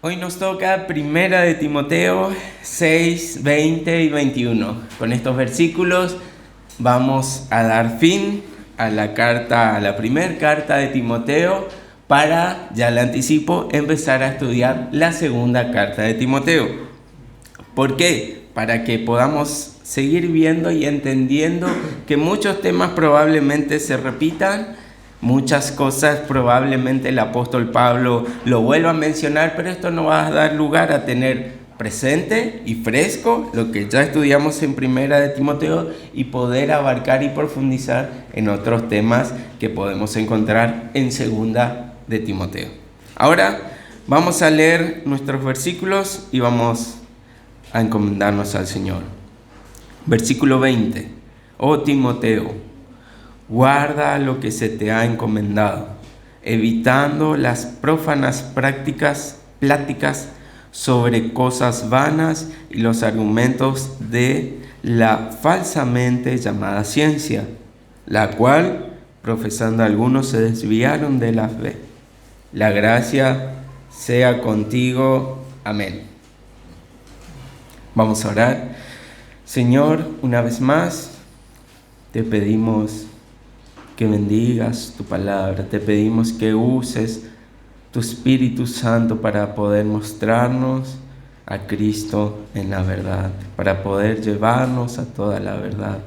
Hoy nos toca Primera de Timoteo 6, 20 y 21. Con estos versículos vamos a dar fin a la primera carta de Timoteo para, ya le anticipo, empezar a estudiar la segunda carta de Timoteo. ¿Por qué? Para que podamos seguir viendo y entendiendo que muchos temas probablemente se repitan. Muchas cosas probablemente el apóstol Pablo lo vuelva a mencionar, pero esto no va a dar lugar a tener presente y fresco lo que ya estudiamos en Primera de Timoteo y poder abarcar y profundizar en otros temas que podemos encontrar en Segunda de Timoteo. Ahora vamos a leer nuestros versículos y vamos a encomendarnos al Señor. Versículo 20. Oh Timoteo, guarda lo que se te ha encomendado, evitando las prófanas pláticas sobre cosas vanas y los argumentos de la falsamente llamada ciencia, la cual, profesando algunos, se desviaron de la fe. La gracia sea contigo. Amén. Vamos a orar. Señor, una vez más, te pedimos que bendigas tu palabra, te pedimos que uses tu Espíritu Santo para poder mostrarnos a Cristo en la verdad, para poder llevarnos a toda la verdad.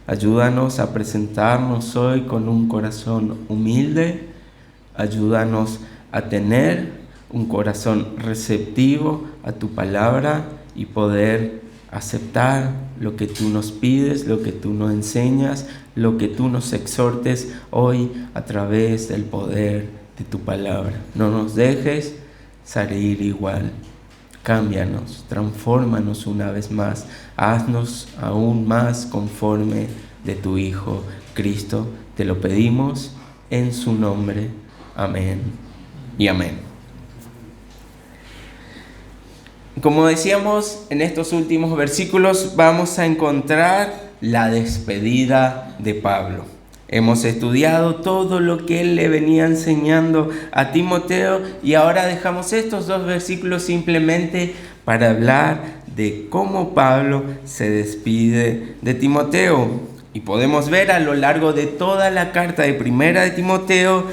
Ayúdanos a presentarnos hoy con un corazón humilde, ayúdanos a tener un corazón receptivo a tu palabra y poder aceptar lo que tú nos pides, lo que tú nos enseñas, lo que tú nos exhortes hoy a través del poder de tu palabra. No nos dejes salir igual. Cámbianos, transfórmanos una vez más. Haznos aún más conforme de tu Hijo Cristo. Te lo pedimos en su nombre. Amén y amén. Como decíamos, en estos últimos versículos vamos a encontrar la despedida de Pablo. Hemos estudiado todo lo que él le venía enseñando a Timoteo y ahora dejamos estos dos versículos simplemente para hablar de cómo Pablo se despide de Timoteo. Y podemos ver a lo largo de toda la carta de Primera de Timoteo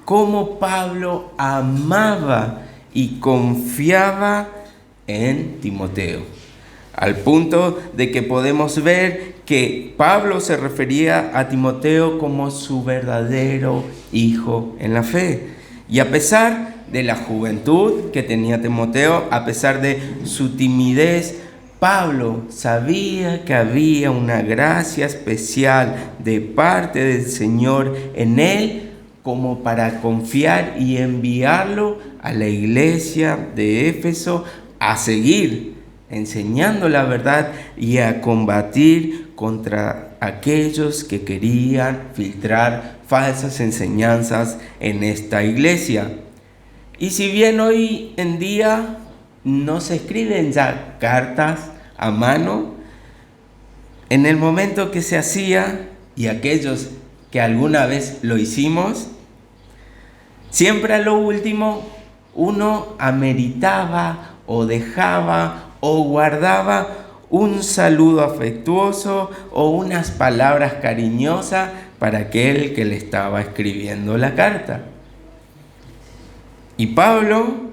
cómo Pablo amaba y confiaba en Timoteo, al punto de que podemos ver que Pablo se refería a Timoteo como su verdadero hijo en la fe. Y a pesar de la juventud que tenía Timoteo, a pesar de su timidez, Pablo sabía que había una gracia especial de parte del Señor en él como para confiar y enviarlo a la iglesia de Éfeso a seguir enseñando la verdad y a combatir contra aquellos que querían filtrar falsas enseñanzas en esta iglesia. Y si bien hoy en día no se escriben ya cartas a mano, en el momento que se hacía, y aquellos que alguna vez lo hicimos, siempre a lo último uno ameritaba o dejaba o guardaba un saludo afectuoso o unas palabras cariñosas para aquel que le estaba escribiendo la carta. Y Pablo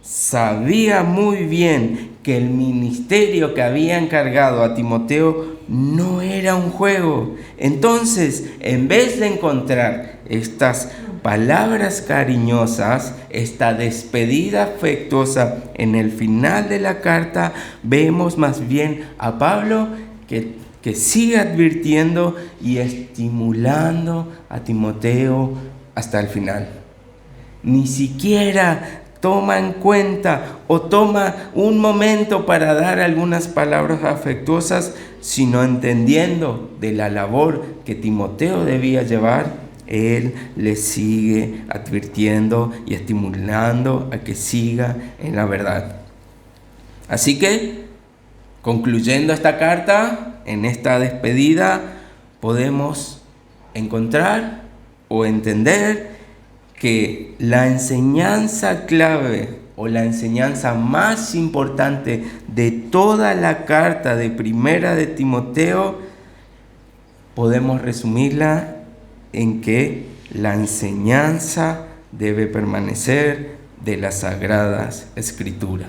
sabía muy bien que el ministerio que había encargado a Timoteo no era un juego. Entonces, en vez de encontrar estas palabras cariñosas, esta despedida afectuosa en el final de la carta, vemos más bien a Pablo que sigue advirtiendo y estimulando a Timoteo hasta el final. Ni siquiera toma en cuenta o toma un momento para dar algunas palabras afectuosas, sino entendiendo de la labor que Timoteo debía llevar, él le sigue advirtiendo y estimulando a que siga en la verdad. Así que, concluyendo esta carta, en esta despedida, podemos encontrar o entender que la enseñanza clave o la enseñanza más importante de toda la carta de Primera de Timoteo, podemos resumirla en que la enseñanza debe permanecer de las Sagradas Escrituras.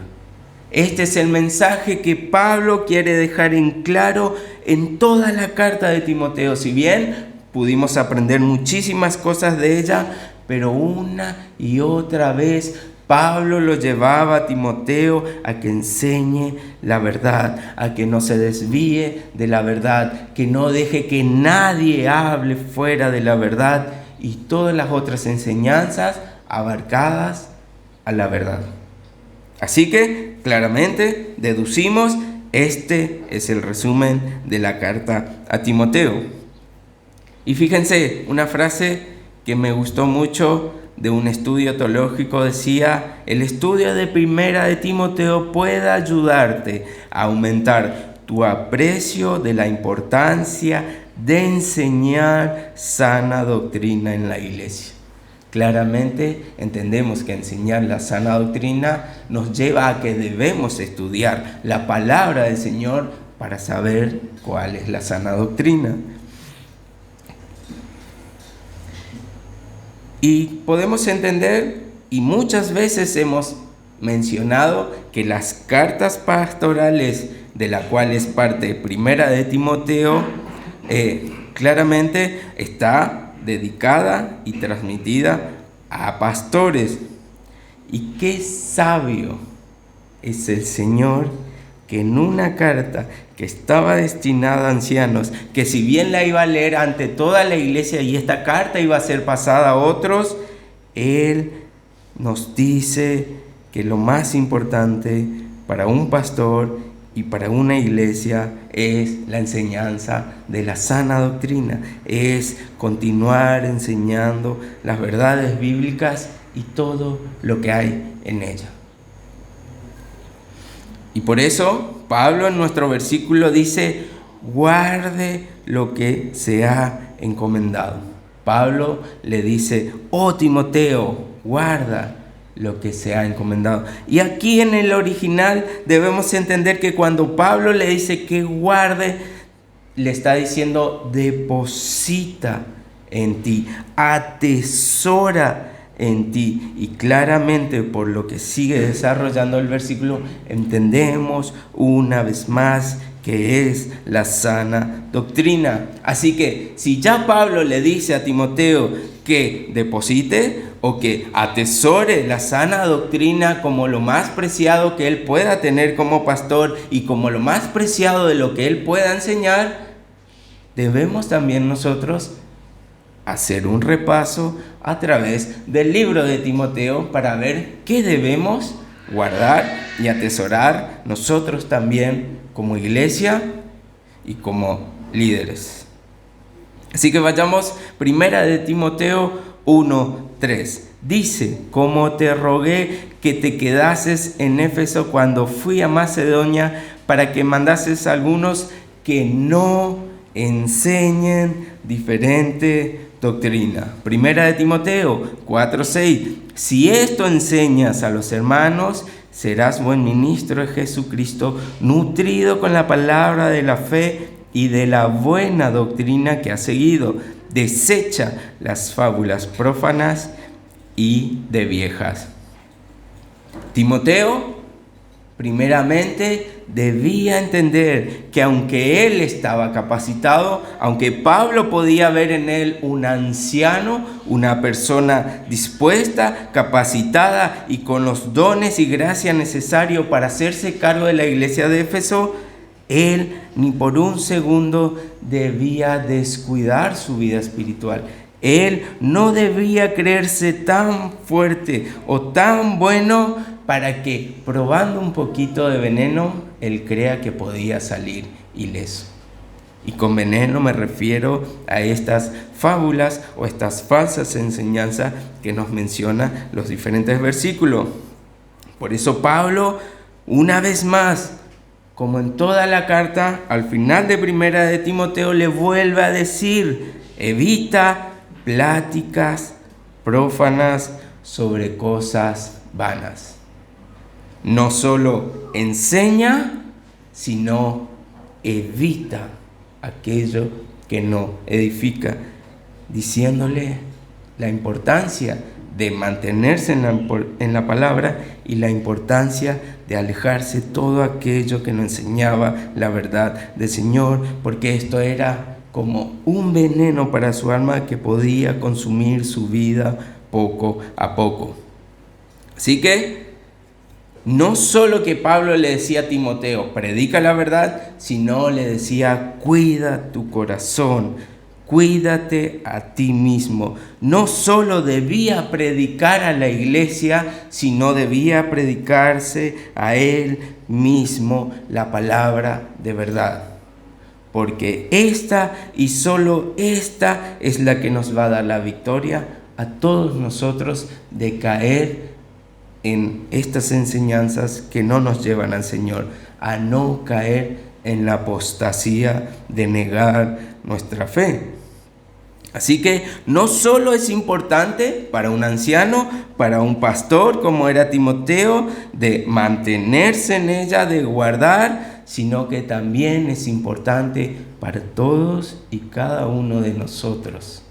Este es el mensaje que Pablo quiere dejar en claro en toda la carta de Timoteo. Si bien pudimos aprender muchísimas cosas de ella, pero una y otra vez Pablo lo llevaba a Timoteo a que enseñe la verdad, a que no se desvíe de la verdad, que no deje que nadie hable fuera de la verdad y todas las otras enseñanzas abarcadas a la verdad. Así que, claramente, deducimos, este es el resumen de la carta a Timoteo. Y fíjense, una frase que me gustó mucho de un estudio teológico decía: el estudio de Primera de Timoteo puede ayudarte a aumentar tu aprecio de la importancia de enseñar sana doctrina en la iglesia. Claramente entendemos que enseñar la sana doctrina nos lleva a que debemos estudiar la palabra del Señor para saber cuál es la sana doctrina. Y podemos entender, y muchas veces hemos mencionado, que las cartas pastorales de la cual es parte Primera de Timoteo, claramente está dedicada y transmitida a pastores. Y qué sabio es el Señor, que en una carta que estaba destinada a ancianos, que si bien la iba a leer ante toda la iglesia y esta carta iba a ser pasada a otros, Él nos dice que lo más importante para un pastor y para una iglesia es la enseñanza de la sana doctrina, es continuar enseñando las verdades bíblicas y todo lo que hay en ella. Y por eso Pablo en nuestro versículo dice: guarde lo que se ha encomendado. Pablo le dice: oh Timoteo, guarda lo que se ha encomendado. Y aquí en el original debemos entender que cuando Pablo le dice que guarde, le está diciendo: deposita en ti, atesora en ti. Y claramente, por lo que sigue desarrollando el versículo, entendemos una vez más que es la sana doctrina. Así que si ya Pablo le dice a Timoteo que deposite o que atesore la sana doctrina como lo más preciado que él pueda tener como pastor y como lo más preciado de lo que él pueda enseñar, debemos también nosotros hacer un repaso a través del libro de Timoteo para ver qué debemos guardar y atesorar nosotros también como iglesia y como líderes. Así que vayamos Primera de Timoteo 1:3. Dice: como te rogué que te quedases en Éfeso cuando fui a Macedonia, para que mandases a algunos que no enseñen diferente doctrina. Primera de Timoteo 4:6. Si esto enseñas a los hermanos, serás buen ministro de Jesucristo, nutrido con la palabra de la fe y de la buena doctrina que has seguido. Desecha las fábulas prófanas y de viejas. Timoteo, primeramente, debía entender que aunque él estaba capacitado, aunque Pablo podía ver en él un anciano, una persona dispuesta, capacitada y con los dones y gracia necesarios para hacerse cargo de la iglesia de Éfeso, él ni por un segundo debía descuidar su vida espiritual. Él no debía creerse tan fuerte o tan bueno para que, probando un poquito de veneno, él crea que podía salir ileso. Y con veneno me refiero a estas fábulas o estas falsas enseñanzas que nos menciona los diferentes versículos. Por eso Pablo, una vez más, como en toda la carta, al final de Primera de Timoteo le vuelve a decir: evita pláticas prófanas sobre cosas vanas. No solo enseña, sino evita aquello que no edifica, diciéndole la importancia de mantenerse en la palabra y la importancia de alejarse todo aquello que no enseñaba la verdad del Señor, porque esto era como un veneno para su alma que podía consumir su vida poco a poco. Así que no solo que Pablo le decía a Timoteo, predica la verdad, sino le decía, cuida tu corazón, cuídate a ti mismo. No solo debía predicar a la iglesia, sino debía predicarse a él mismo la palabra de verdad. Porque esta y solo esta es la que nos va a dar la victoria a todos nosotros de caer en estas enseñanzas que no nos llevan al Señor, a no caer en la apostasía de negar nuestra fe. Así que no solo es importante para un anciano, para un pastor como era Timoteo, de mantenerse en ella, de guardar, sino que también es importante para todos y cada uno de nosotros.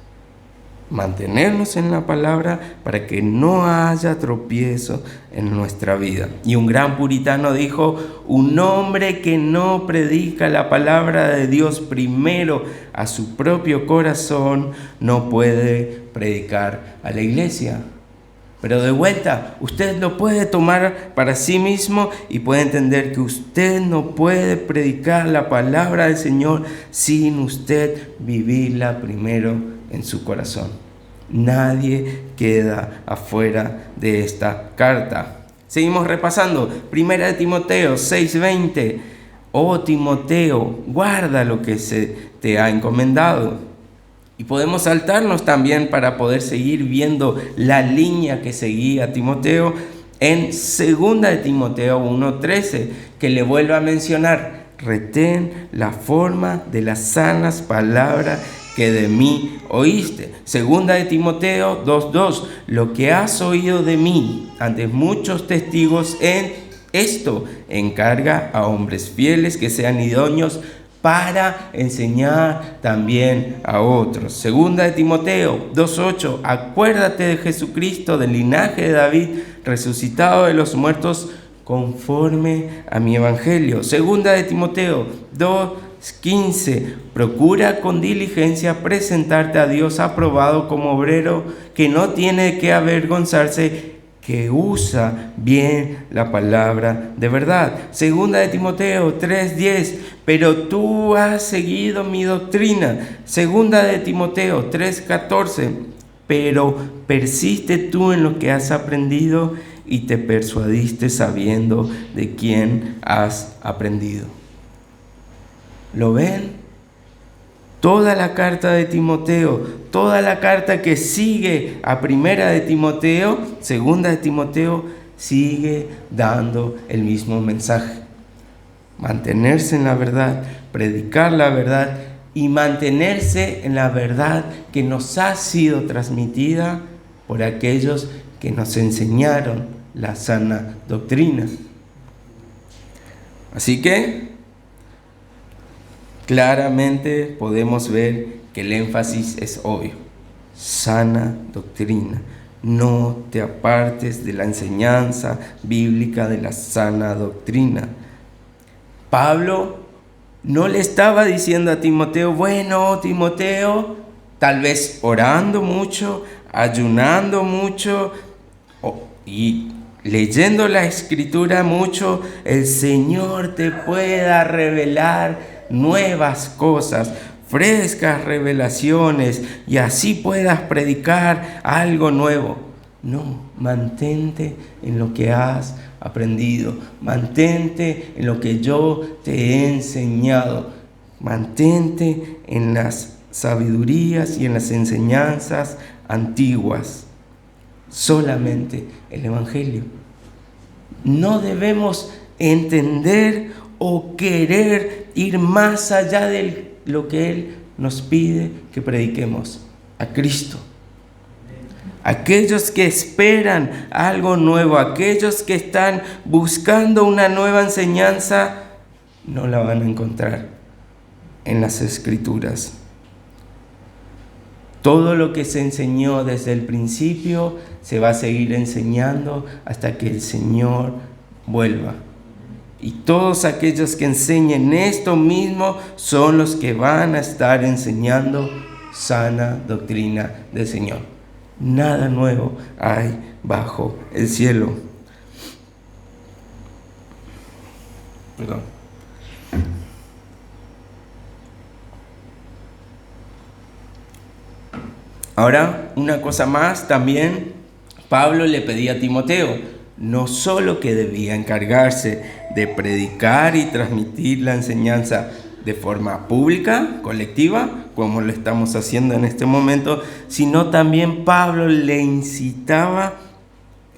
Mantenernos en la palabra para que no haya tropiezo en nuestra vida. Y un gran puritano dijo, un hombre que no predica la palabra de Dios primero a su propio corazón no puede predicar a la iglesia. Pero de vuelta, usted lo puede tomar para sí mismo y puede entender que usted no puede predicar la palabra del Señor sin usted vivirla primero en su corazón. Nadie queda afuera de esta carta. Seguimos repasando. 1 Timoteo 6:20. Oh Timoteo, guarda lo que se te ha encomendado. Y podemos saltarnos también para poder seguir viendo la línea que seguía Timoteo en 2 Timoteo 1:13, que le vuelvo a mencionar. Retén la forma de las sanas palabras que de mí oíste. 2 Timoteo 2:2, lo que has oído de mí ante muchos testigos, en esto encarga a hombres fieles que sean idóneos para enseñar también a otros. 2 Timoteo 2:8, acuérdate de Jesucristo, del linaje de David, resucitado de los muertos, conforme a mi evangelio. 2 Timoteo 2:15, procura con diligencia presentarte a Dios aprobado como obrero que no tiene de qué avergonzarse, que usa bien la palabra de verdad. 2 Timoteo 3:10, pero tú has seguido mi doctrina. 2 Timoteo 3:14, pero persiste tú en lo que has aprendido y te persuadiste sabiendo de quién has aprendido. ¿Lo ven? Toda la carta de Timoteo, toda la carta que sigue a 1 Timoteo, 2 Timoteo, sigue dando el mismo mensaje. Mantenerse en la verdad, predicar la verdad y mantenerse en la verdad que nos ha sido transmitida por aquellos que nos enseñaron la sana doctrina. Así que claramente podemos ver que el énfasis es obvio. Sana doctrina. No te apartes de la enseñanza bíblica de la sana doctrina. Pablo no le estaba diciendo a Timoteo, bueno, Timoteo, tal vez orando mucho, ayunando mucho y leyendo la escritura mucho, el Señor te pueda revelar nuevas cosas, frescas revelaciones, y así puedas predicar algo nuevo. No, mantente en lo que has aprendido, mantente en lo que yo te he enseñado, mantente en las sabidurías y en las enseñanzas antiguas. Solamente el Evangelio. No debemos entender o querer ir más allá de lo que Él nos pide que prediquemos, a Cristo. Aquellos que esperan algo nuevo, aquellos que están buscando una nueva enseñanza, no la van a encontrar en las Escrituras. Todo lo que se enseñó desde el principio se va a seguir enseñando hasta que el Señor vuelva. Y todos aquellos que enseñen esto mismo son los que van a estar enseñando sana doctrina del Señor. Nada nuevo hay bajo el cielo. Perdón. Ahora, una cosa más, también Pablo le pedía a Timoteo, no solo que debía encargarse de predicar y transmitir la enseñanza de forma pública, colectiva, como lo estamos haciendo en este momento, sino también Pablo le incitaba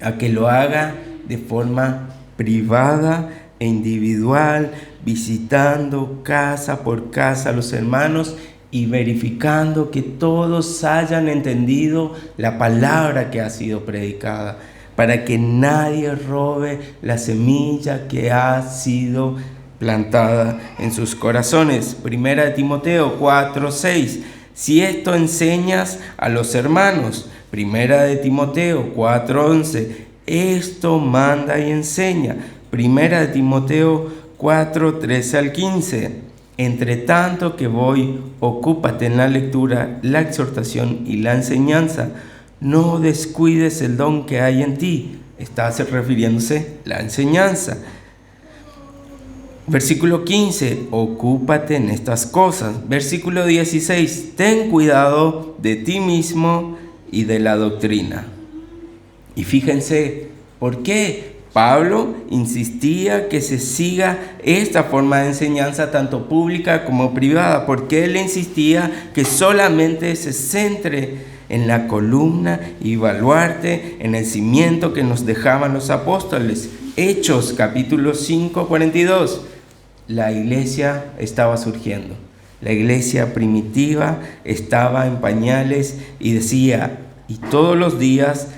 a que lo haga de forma privada e individual, visitando casa por casa a los hermanos y verificando que todos hayan entendido la palabra que ha sido predicada, para que nadie robe la semilla que ha sido plantada en sus corazones. Primera de Timoteo 4:6. Si esto enseñas a los hermanos. Primera de Timoteo 4:11. Esto manda y enseña. Primera de Timoteo 4:13 al 15. Entre tanto que voy, ocúpate en la lectura, la exhortación y la enseñanza. No descuides el don que hay en ti. Está refiriéndose a la enseñanza. Versículo 15, ocúpate en estas cosas. Versículo 16, ten cuidado de ti mismo y de la doctrina. Y fíjense, ¿por qué Pablo insistía que se siga esta forma de enseñanza tanto pública como privada? Porque él insistía que solamente se centre en la columna y baluarte, en el cimiento que nos dejaban los apóstoles. Hechos capítulo 5, 42. La iglesia estaba surgiendo. La iglesia primitiva estaba en pañales y decía, y todos los días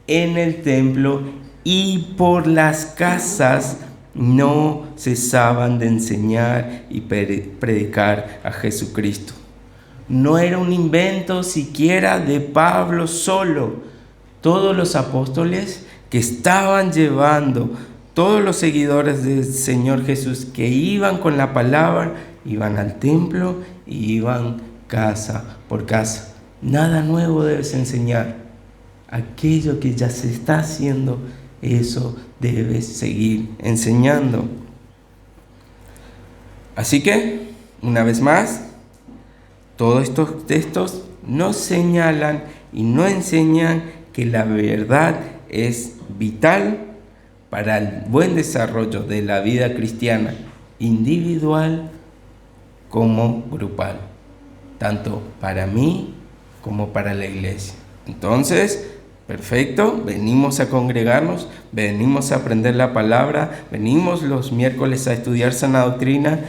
en el templo y por las casas no cesaban de enseñar y predicar a Jesucristo. No era un invento siquiera de Pablo solo. Todos los apóstoles que estaban llevando, todos los seguidores del Señor Jesús que iban con la palabra, iban al templo y iban casa por casa. Nada nuevo debes enseñar. Aquello que ya se está haciendo, eso debes seguir enseñando. Así que, una vez más, todos estos textos nos señalan y nos enseñan que la verdad es vital para el buen desarrollo de la vida cristiana, individual como grupal, tanto para mí como para la iglesia. Entonces, perfecto, venimos a congregarnos, venimos a aprender la palabra, venimos los miércoles a estudiar sana doctrina,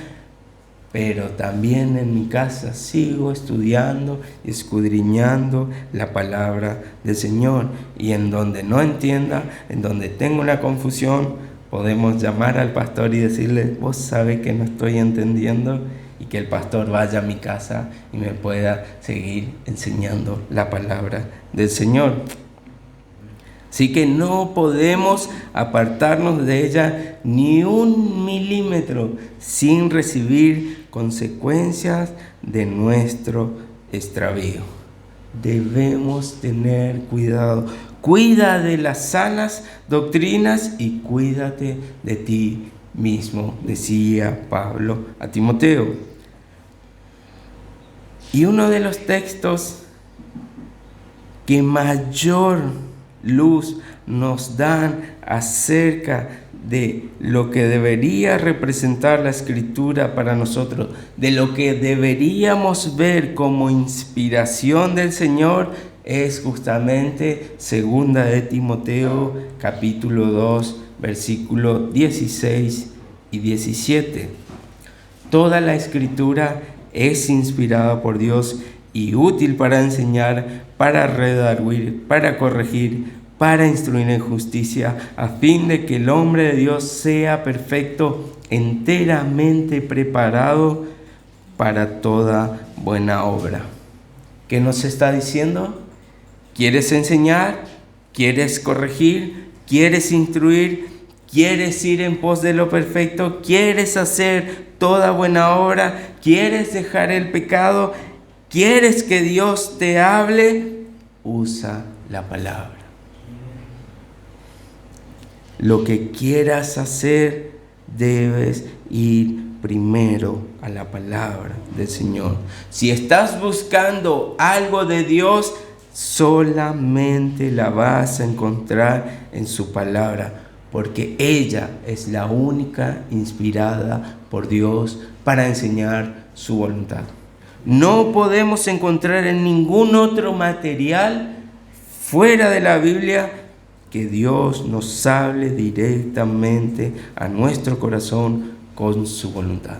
pero también en mi casa sigo estudiando y escudriñando la palabra del Señor. Y en donde no entienda, en donde tenga una confusión, podemos llamar al pastor y decirle, vos sabés que no estoy entendiendo, y que el pastor vaya a mi casa y me pueda seguir enseñando la palabra del Señor. Así que no podemos apartarnos de ella ni un milímetro sin recibir consecuencias de nuestro extravío. Debemos tener cuidado. Cuida de las sanas doctrinas y cuídate de ti mismo, decía Pablo a Timoteo. Y uno de los textos que mayor luz nos dan acerca de lo que debería representar la Escritura para nosotros, de lo que deberíamos ver como inspiración del Señor, es justamente 2 de Timoteo capítulo 2 versículos 16 y 17. Toda la Escritura es inspirada por Dios y útil para enseñar, para redarguir, para corregir, para instruir en justicia, a fin de que el hombre de Dios sea perfecto, enteramente preparado para toda buena obra. ¿Qué nos está diciendo? ¿Quieres enseñar? ¿Quieres corregir? ¿Quieres instruir? ¿Quieres ir en pos de lo perfecto? ¿Quieres hacer toda buena obra? ¿Quieres dejar el pecado? ¿Quieres que Dios te hable? Usa la palabra. Lo que quieras hacer, debes ir primero a la palabra del Señor. Si estás buscando algo de Dios, solamente la vas a encontrar en su palabra, porque ella es la única inspirada por Dios para enseñar su voluntad. No podemos encontrar en ningún otro material fuera de la Biblia que Dios nos hable directamente a nuestro corazón con su voluntad.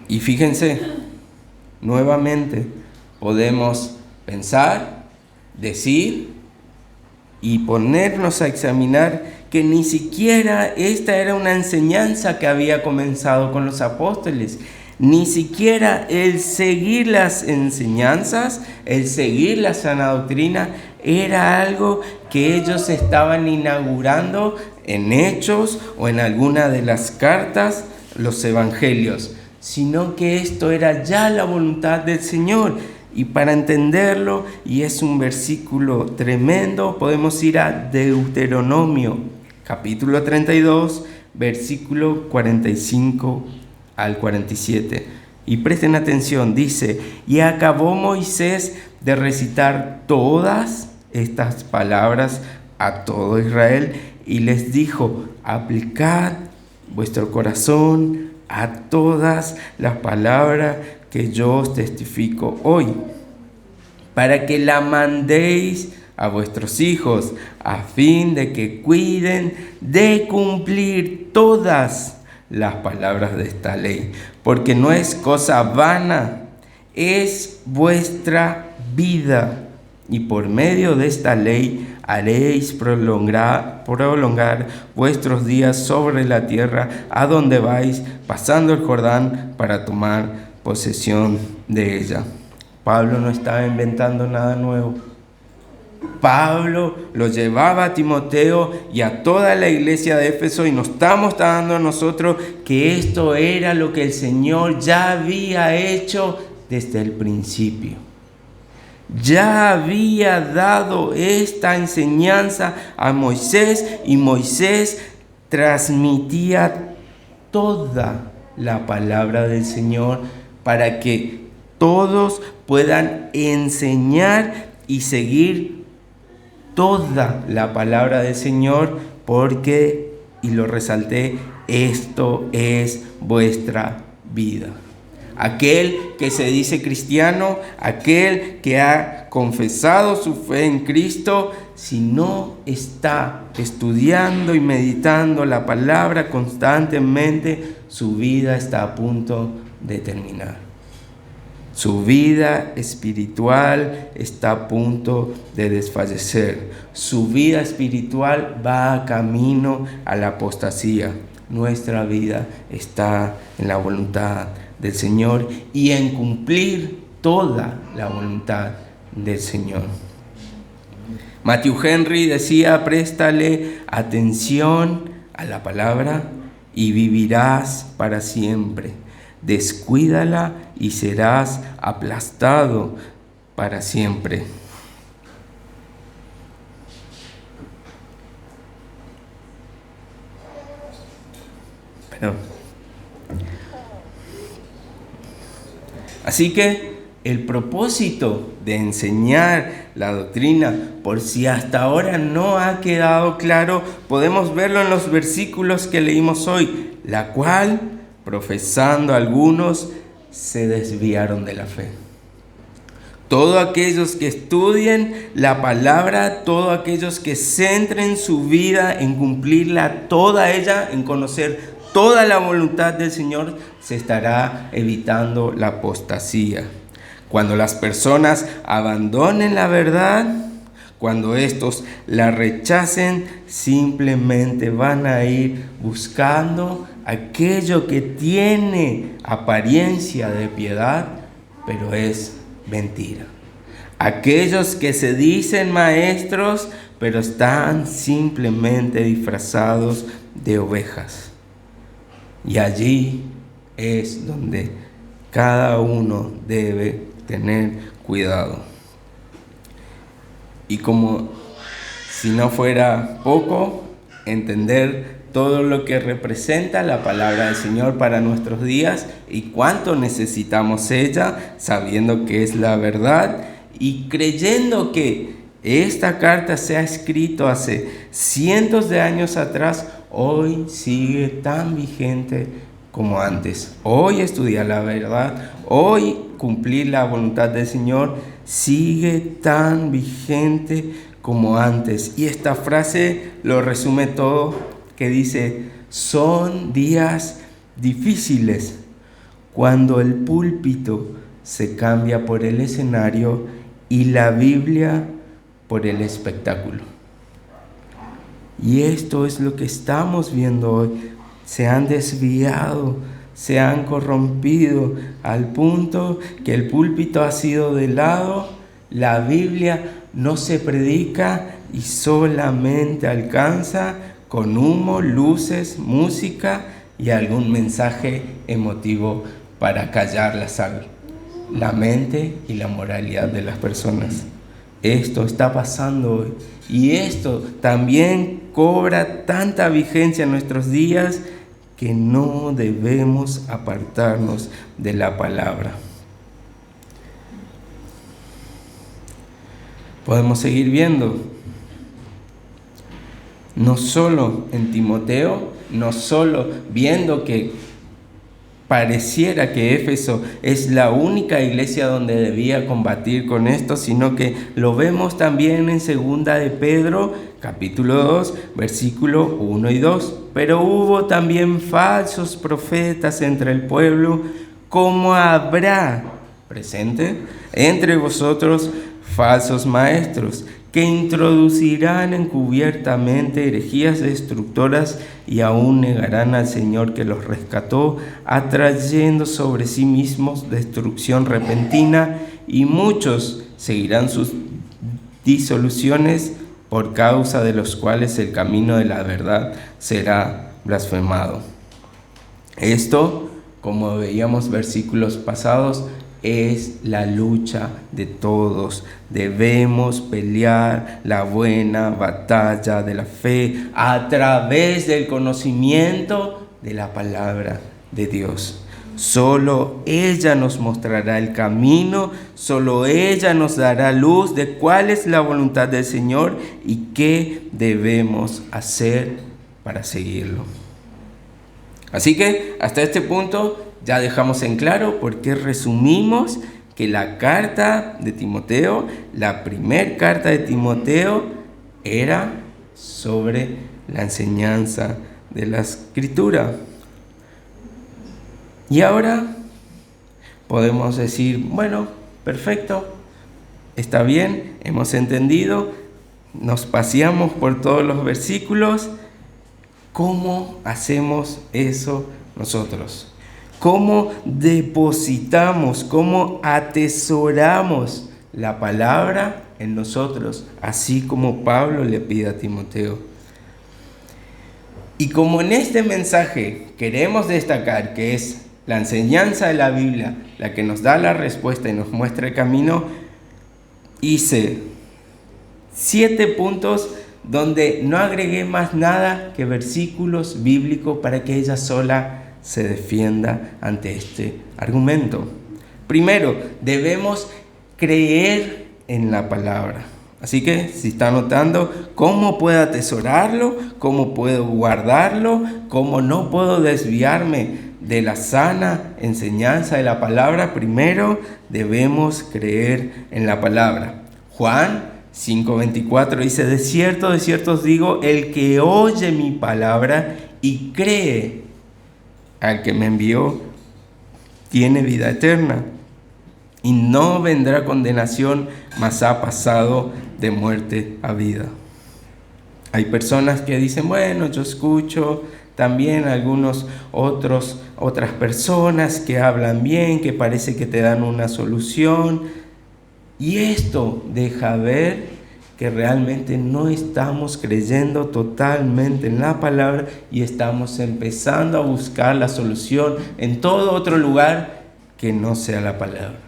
Y fíjense, nuevamente podemos pensar, decir y ponernos a examinar que ni siquiera esta era una enseñanza que había comenzado con los apóstoles. Ni siquiera el seguir las enseñanzas, el seguir la sana doctrina, era algo que ellos estaban inaugurando en Hechos o en alguna de las cartas, los evangelios, sino que esto era ya la voluntad del Señor. Y para entenderlo, y es un versículo tremendo, podemos ir a Deuteronomio, capítulo 32, versículo 45 al 47. Y presten atención, dice: y acabó Moisés de recitar todas estas palabras a todo Israel, y les dijo: aplicad vuestro corazón a todas las palabras que yo os testifico hoy, para que la mandéis a vuestros hijos, a fin de que cuiden de cumplir todas las palabras de esta ley, porque no es cosa vana, es vuestra vida, y por medio de esta ley haréis prolongar vuestros días sobre la tierra a donde vais, pasando el Jordán para tomar posesión de ella. Pablo no estaba inventando nada nuevo. Pablo lo llevaba a Timoteo y a toda la iglesia de Éfeso, y nos estamos mostrando a nosotros que esto era lo que el Señor ya había hecho desde el principio. Ya había dado esta enseñanza a Moisés, y Moisés transmitía toda la palabra del Señor para que todos puedan enseñar y seguir toda la palabra del Señor, porque, y lo resalté, esto es vuestra vida. Aquel que se dice cristiano, aquel que ha confesado su fe en Cristo, si no está estudiando y meditando la palabra constantemente, su vida está a punto de terminar. Su vida espiritual está a punto de desfallecer. Su vida espiritual va camino a la apostasía. Nuestra vida está en la voluntad del Señor y en cumplir toda la voluntad del Señor. Matthew Henry decía: préstale atención a la palabra y vivirás para siempre. Descuídala y serás aplastado para siempre. Así que el propósito de enseñar la doctrina, por si hasta ahora no ha quedado claro, podemos verlo en los versículos que leímos hoy, la cual, profesando algunos, se desviaron de la fe. Todos aquellos que estudien la palabra, todos aquellos que centren su vida en cumplirla, toda ella, en conocer toda la voluntad del Señor, se estará evitando la apostasía. Cuando las personas abandonen la verdad, cuando estos la rechacen, simplemente van a ir buscando aquello que tiene apariencia de piedad, pero es mentira. Aquellos que se dicen maestros, pero están simplemente disfrazados de ovejas. Y allí es donde cada uno debe tener cuidado. Y como si no fuera poco, entender todo lo que representa la palabra del Señor para nuestros días y cuánto necesitamos ella, sabiendo que es la verdad y creyendo que esta carta se ha escrito hace cientos de años atrás, hoy sigue tan vigente como antes. Hoy estudiar la verdad, hoy cumplir la voluntad del Señor, sigue tan vigente como antes. Y esta frase lo resume todo, que dice: son días difíciles cuando el púlpito se cambia por el escenario y la Biblia por el espectáculo. Y esto es lo que estamos viendo hoy. Se han desviado, se han corrompido al punto que el púlpito ha sido de lado, la Biblia no se predica y solamente alcanza con humo, luces, música y algún mensaje emotivo para callar la mente y la moralidad de las personas. Esto está pasando hoy y esto también cobra tanta vigencia en nuestros días que no debemos apartarnos de la palabra. Podemos seguir viendo, no solo en Timoteo, no solo viendo que pareciera que Éfeso es la única iglesia donde debía combatir con esto, sino que lo vemos también en 2 de Pedro, capítulo 2, versículo 1 y 2. Pero hubo también falsos profetas entre el pueblo, como habrá, presente, entre vosotros falsos maestros, que introducirán encubiertamente herejías destructoras y aún negarán al Señor que los rescató, atrayendo sobre sí mismos destrucción repentina, y muchos seguirán sus disoluciones, por causa de los cuales el camino de la verdad será blasfemado. Esto, como veíamos versículos pasados, es la lucha de todos. Debemos pelear la buena batalla de la fe a través del conocimiento de la palabra de Dios. Solo ella nos mostrará el camino, solo ella nos dará luz de cuál es la voluntad del Señor y qué debemos hacer para seguirlo. Así que hasta este punto ya dejamos en claro por qué resumimos que la carta de Timoteo, la primera carta de Timoteo, era sobre la enseñanza de la Escritura. Y ahora podemos decir, bueno, perfecto, está bien, hemos entendido, nos paseamos por todos los versículos. ¿Cómo hacemos eso nosotros? ¿Cómo depositamos, cómo atesoramos la palabra en nosotros, así como Pablo le pide a Timoteo? Y como en este mensaje queremos destacar que es la enseñanza de la Biblia la que nos da la respuesta y nos muestra el camino, hice 7 puntos donde no agregué más nada que versículos bíblicos para que ella sola se defienda ante este argumento. Primero, debemos creer en la palabra. Así que, si está anotando, ¿cómo puedo atesorarlo? ¿Cómo puedo guardarlo? ¿Cómo no puedo desviarme de la sana enseñanza de la palabra? Primero, debemos creer en la palabra. Juan 5:24 dice: de cierto os digo, el que oye mi palabra y cree al que me envió tiene vida eterna y no vendrá condenación, mas ha pasado de muerte a vida. Hay personas que dicen, bueno, yo escucho también otras personas que hablan bien, que parece que te dan una solución. Y esto deja ver que realmente no estamos creyendo totalmente en la palabra y estamos empezando a buscar la solución en todo otro lugar que no sea la palabra.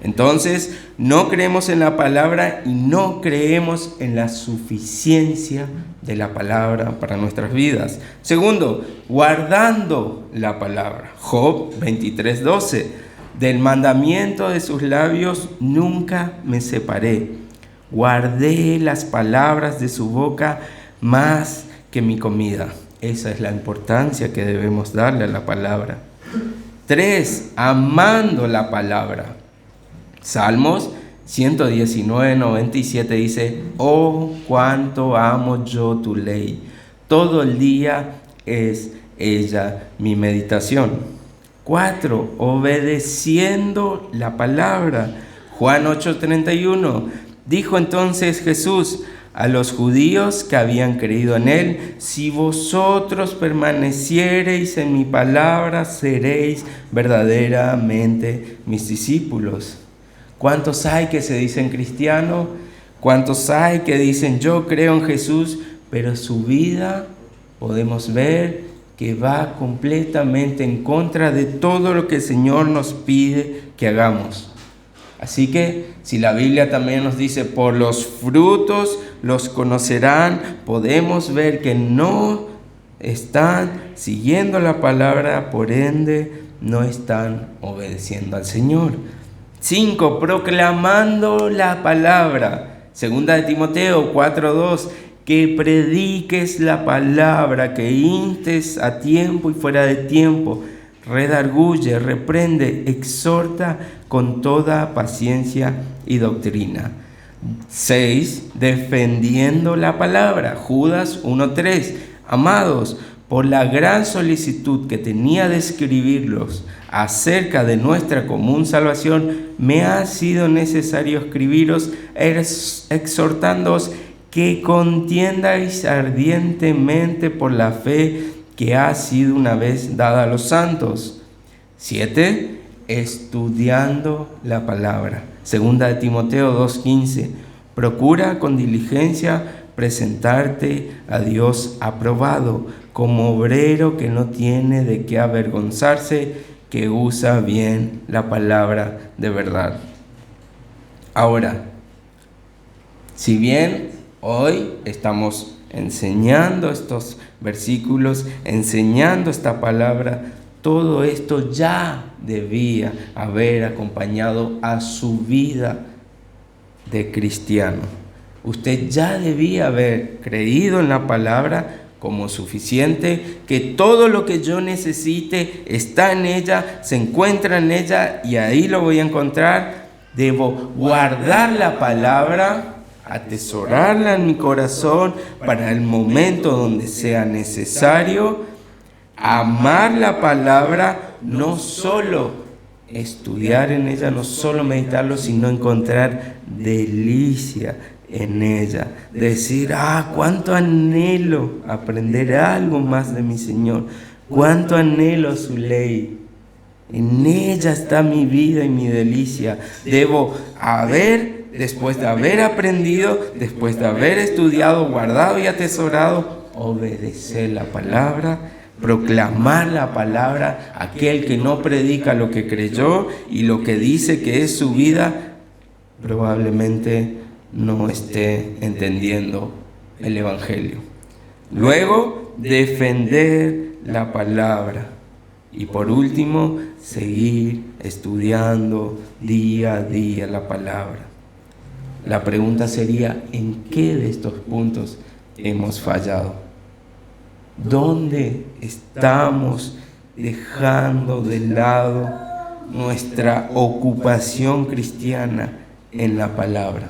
Entonces, no creemos en la palabra y no creemos en la suficiencia de la palabra para nuestras vidas. Segundo, guardando la palabra. Job 23:12. Del mandamiento de sus labios nunca me separé. Guardé las palabras de su boca más que mi comida. Esa es la importancia que debemos darle a la palabra. 3. Amando la palabra. Salmos 119:97 dice, oh, cuánto amo yo tu ley. Todo el día es ella mi meditación. 4. Obedeciendo la palabra. Juan 8:31. Dijo entonces Jesús a los judíos que habían creído en él, si vosotros permaneciereis en mi palabra, seréis verdaderamente mis discípulos. ¿Cuántos hay que se dicen cristianos? ¿Cuántos hay que dicen yo creo en Jesús? Pero su vida podemos ver que va completamente en contra de todo lo que el Señor nos pide que hagamos. Así que si la Biblia también nos dice por los frutos los conocerán, podemos ver que no están siguiendo la palabra, por ende no están obedeciendo al Señor. 5. Proclamando la palabra. Segunda de Timoteo 4:2. Que prediques la palabra, que instes a tiempo y fuera de tiempo. Redarguye, reprende, exhorta con toda paciencia y doctrina. 6. Defendiendo la palabra. Judas 1:3. Amados, por la gran solicitud que tenía de escribirlos acerca de nuestra común salvación, me ha sido necesario escribiros exhortándoos que contiendáis ardientemente por la fe que ha sido una vez dada a los santos. 7. Estudiando la palabra. Segunda de Timoteo 2:15. Procura con diligencia presentarte a Dios aprobado, como obrero que no tiene de qué avergonzarse, que usa bien la palabra de verdad. Ahora, si bien hoy estamos enseñando estos versículos, enseñando esta palabra, todo esto ya debía haber acompañado a su vida de cristiano. Usted ya debía haber creído en la palabra como suficiente, que todo lo que yo necesite está en ella, se encuentra en ella y ahí lo voy a encontrar. Debo guardar la palabra, atesorarla en mi corazón para el momento donde sea necesario, amar la palabra, no solo estudiar en ella, no solo meditarlo, sino encontrar delicia en ella. Decir, cuánto anhelo aprender algo más de mi Señor, cuánto anhelo su ley. En ella está mi vida y mi delicia. Debo después de haber aprendido, después de haber estudiado, guardado y atesorado, obedecer la palabra, proclamar la palabra. Aquel que no predica lo que creyó y lo que dice que es su vida, probablemente no esté entendiendo el Evangelio. Luego, defender la palabra. Y por último, seguir estudiando día a día la palabra. La pregunta sería, ¿en qué de estos puntos hemos fallado? ¿Dónde estamos dejando de lado nuestra ocupación cristiana en la palabra?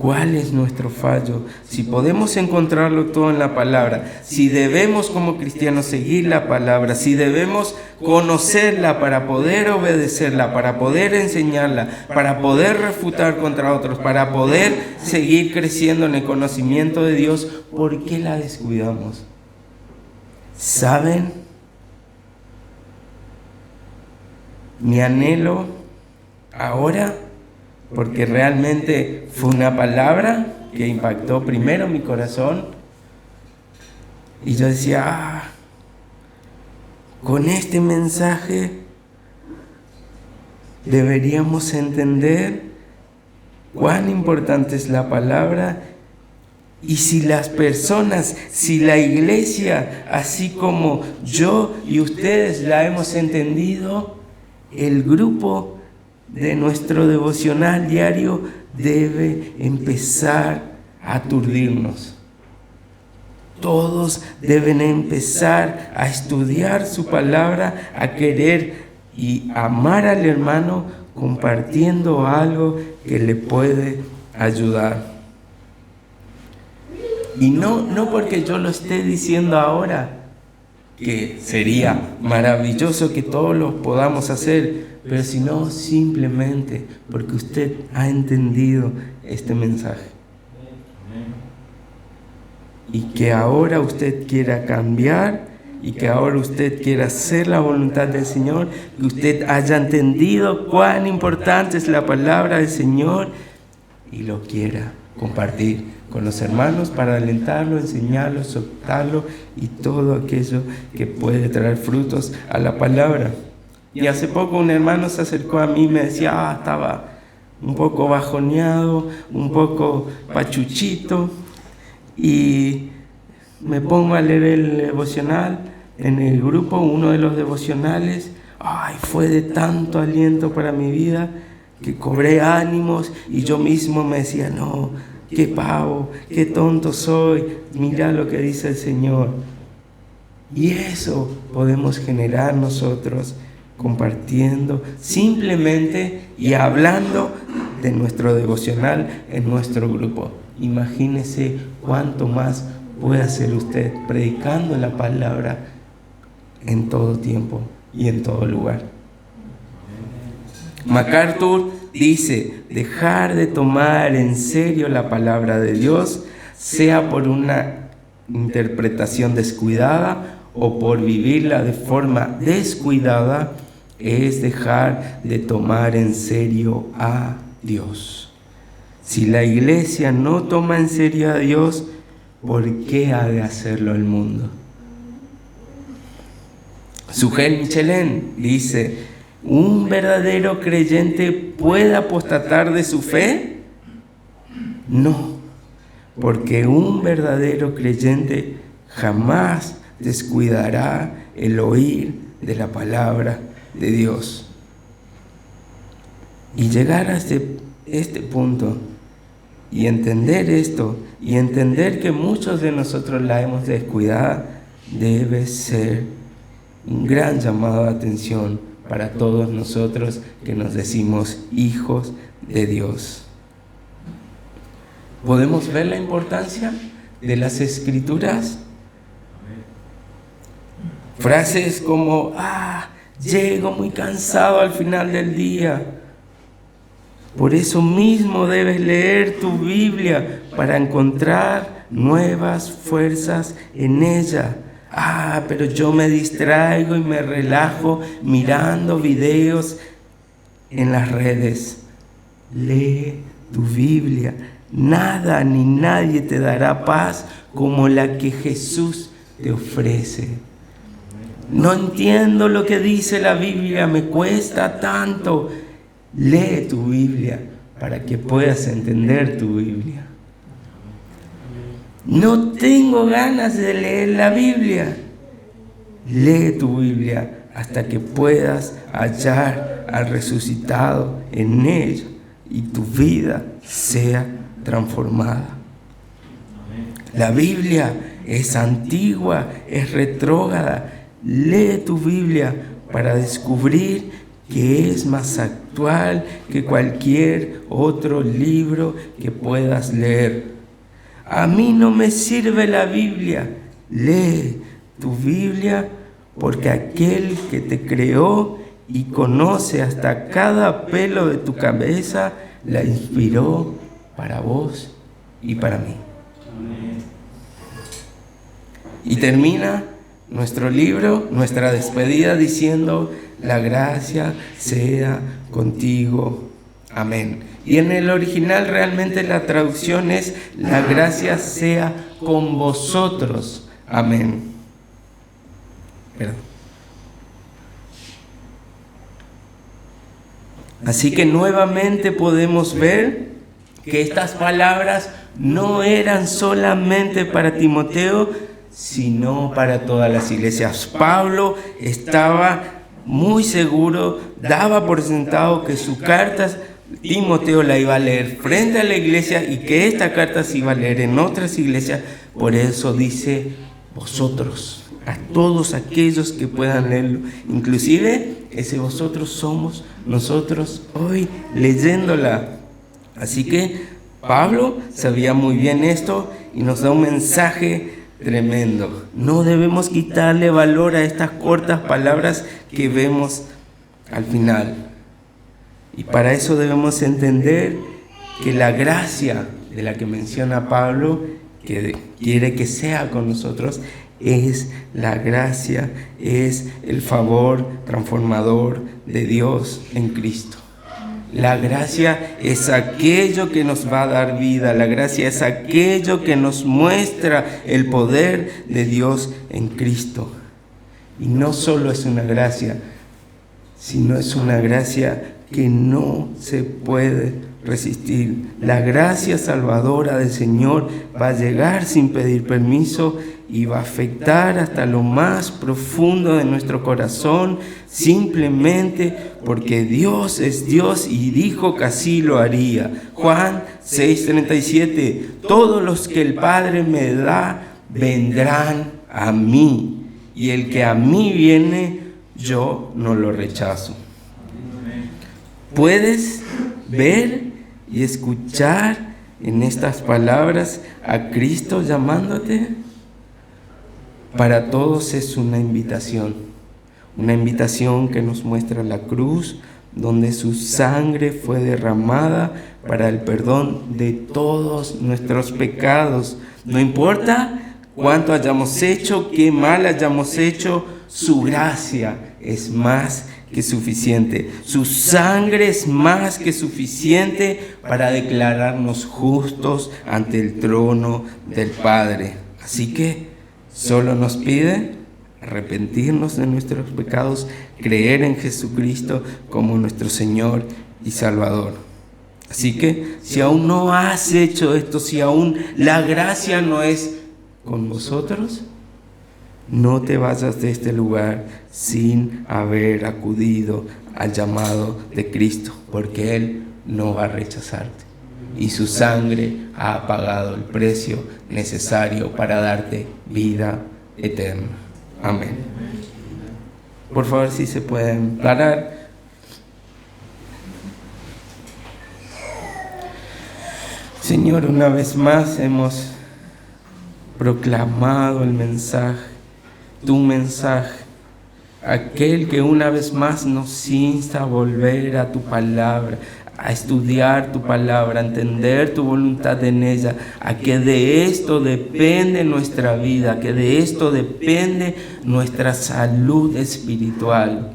¿Cuál es nuestro fallo? Si podemos encontrarlo todo en la palabra, si debemos como cristianos seguir la palabra, si debemos conocerla para poder obedecerla, para poder enseñarla, para poder refutar contra otros, para poder seguir creciendo en el conocimiento de Dios, ¿por qué la descuidamos? ¿Saben? Mi anhelo ahora, porque realmente fue una palabra que impactó primero mi corazón, y yo decía, con este mensaje deberíamos entender cuán importante es la palabra, y si las personas, si la iglesia, así como yo y ustedes la hemos entendido, el grupo de nuestro devocional diario debe empezar a aturdirnos. Todos deben empezar a estudiar su palabra, a querer y amar al hermano compartiendo algo que le puede ayudar. Y no porque yo lo esté diciendo ahora, que sería maravilloso que todos lo podamos hacer, pero sino simplemente porque usted ha entendido este mensaje. Y que ahora usted quiera cambiar, y que ahora usted quiera hacer la voluntad del Señor, que usted haya entendido cuán importante es la palabra del Señor y lo quiera compartir con los hermanos para alentarlo, enseñarlo, soltarlo y todo aquello que puede traer frutos a la palabra. Y hace poco un hermano se acercó a mí y me decía, estaba un poco bajoneado, un poco pachuchito, y me pongo a leer el devocional en el grupo, uno de los devocionales. Fue de tanto aliento para mi vida que cobré ánimos, y yo mismo me decía, no, qué pavo, qué tonto soy, mira lo que dice el Señor. Y eso podemos generar nosotros compartiendo simplemente y hablando de nuestro devocional en nuestro grupo. Imagínese cuánto más puede hacer usted predicando la palabra en todo tiempo y en todo lugar. MacArthur dice, dejar de tomar en serio la palabra de Dios, sea por una interpretación descuidada o por vivirla de forma descuidada, es dejar de tomar en serio a Dios. Si la iglesia no toma en serio a Dios, ¿por qué ha de hacerlo el mundo? Sujel Michelén dice, ¿un verdadero creyente puede apostatar de su fe? No, porque un verdadero creyente jamás descuidará el oír de la palabra de Dios. Y llegar a este punto y entender esto, y entender que muchos de nosotros la hemos descuidado, debe ser un gran llamado de atención para todos nosotros que nos decimos hijos de Dios. ¿Podemos ver la importancia de las Escrituras? Frases como, llego muy cansado al final del día. Por eso mismo debes leer tu Biblia para encontrar nuevas fuerzas en ella. Pero yo me distraigo y me relajo mirando videos en las redes. Lee tu Biblia. Nada ni nadie te dará paz como la que Jesús te ofrece. No entiendo lo que dice la Biblia, me cuesta tanto. Lee tu Biblia para que puedas entender tu Biblia. No tengo ganas de leer la Biblia. Lee tu Biblia hasta que puedas hallar al resucitado en ella y tu vida sea transformada. La Biblia es antigua, es retrógrada. Lee tu Biblia para descubrir que es más actual actual que cualquier otro libro que puedas leer. A mí no me sirve la Biblia. Lee tu Biblia porque aquel que te creó y conoce hasta cada pelo de tu cabeza la inspiró para vos y para mí. Y termina nuestro libro, nuestra despedida, diciendo: la gracia sea contigo. Amén. Y en el original realmente la traducción es: la gracia sea con vosotros. Amén. Perdón. Así que nuevamente podemos ver que estas palabras no eran solamente para Timoteo, sino para todas las iglesias. Pablo estaba muy seguro, daba por sentado que su carta Timoteo la iba a leer frente a la iglesia y que esta carta se iba a leer en otras iglesias. Por eso dice vosotros, a todos aquellos que puedan leerlo. Inclusive ese vosotros somos nosotros hoy leyéndola. Así que Pablo sabía muy bien esto y nos da un mensaje tremendo. No debemos quitarle valor a estas cortas palabras que vemos al final. Y para eso debemos entender que la gracia de la que menciona Pablo, que quiere que sea con nosotros, es la gracia, es el favor transformador de Dios en Cristo. La gracia es aquello que nos va a dar vida. La gracia es aquello que nos muestra el poder de Dios en Cristo. Y no solo es una gracia, sino es una gracia que no se puede resistir. La gracia salvadora del Señor va a llegar sin pedir permiso y va a afectar hasta lo más profundo de nuestro corazón, simplemente porque Dios es Dios y dijo que así lo haría. Juan 6:37: todos los que el Padre me da vendrán a mí, y el que a mí viene, yo no lo rechazo. ¿Puedes ver y escuchar en estas palabras a Cristo llamándote? Para todos es una invitación que nos muestra la cruz, donde su sangre fue derramada para el perdón de todos nuestros pecados. No importa cuánto hayamos hecho, qué mal hayamos hecho, su gracia es más que suficiente. Su sangre es más que suficiente para declararnos justos ante el trono del Padre. Así que solo nos pide arrepentirnos de nuestros pecados, creer en Jesucristo como nuestro Señor y Salvador. Así que si aún no has hecho esto, si aún la gracia no es con vosotros, no te vayas de este lugar sin haber acudido al llamado de Cristo, porque Él no va a rechazarte. Y su sangre ha pagado el precio necesario para darte vida eterna. Amén. Por favor, si se pueden parar. Señor, una vez más hemos proclamado el mensaje, tu mensaje, aquel que una vez más nos insta a volver a tu palabra, a estudiar tu palabra, a entender tu voluntad en ella, a que de esto depende nuestra vida, que de esto depende nuestra salud espiritual.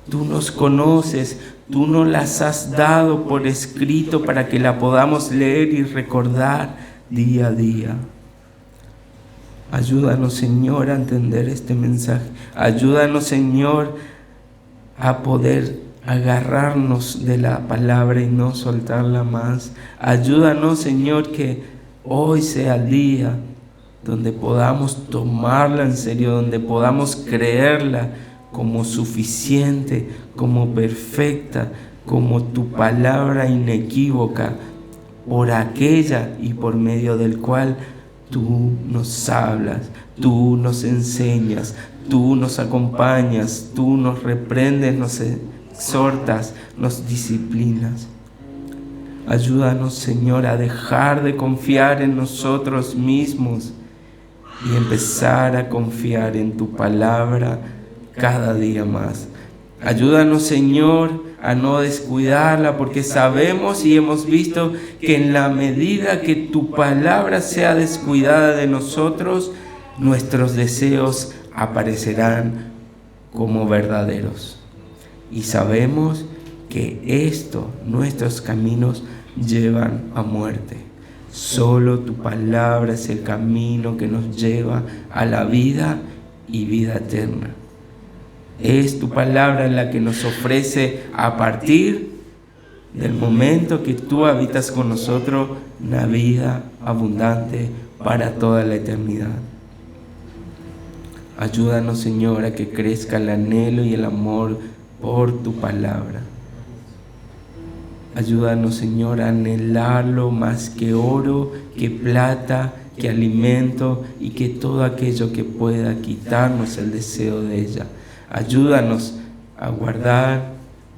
Tú nos conoces, tú nos las has dado por escrito para que la podamos leer y recordar día a día. Ayúdanos, Señor, a entender este mensaje. Ayúdanos, Señor, a poder agarrarnos de la palabra y no soltarla más. Ayúdanos, Señor, que hoy sea el día donde podamos tomarla en serio, donde podamos creerla como suficiente, como perfecta, como tu palabra inequívoca, por aquella y por medio del cual tú nos hablas, tú nos enseñas, tú nos acompañas, tú nos reprendes, nos exhortas, nos disciplinas. Ayúdanos, Señor, a dejar de confiar en nosotros mismos y empezar a confiar en tu palabra cada día más. Ayúdanos, Señor, a no descuidarla, porque sabemos y hemos visto que en la medida que tu palabra sea descuidada de nosotros, nuestros deseos aparecerán como verdaderos. Y sabemos que nuestros caminos llevan a muerte. Solo tu palabra es el camino que nos lleva a la vida y vida eterna. Es tu palabra la que nos ofrece, a partir del momento que tú habitas con nosotros, una vida abundante para toda la eternidad. Ayúdanos, Señor, a que crezca el anhelo y el amor por tu palabra. Ayúdanos, Señor, a anhelarlo más que oro, que plata, que alimento y que todo aquello que pueda quitarnos el deseo de ella. Ayúdanos a guardar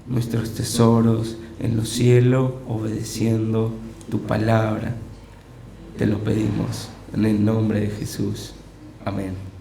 nuestros tesoros en los cielos, obedeciendo tu palabra. Te lo pedimos en el nombre de Jesús. Amén.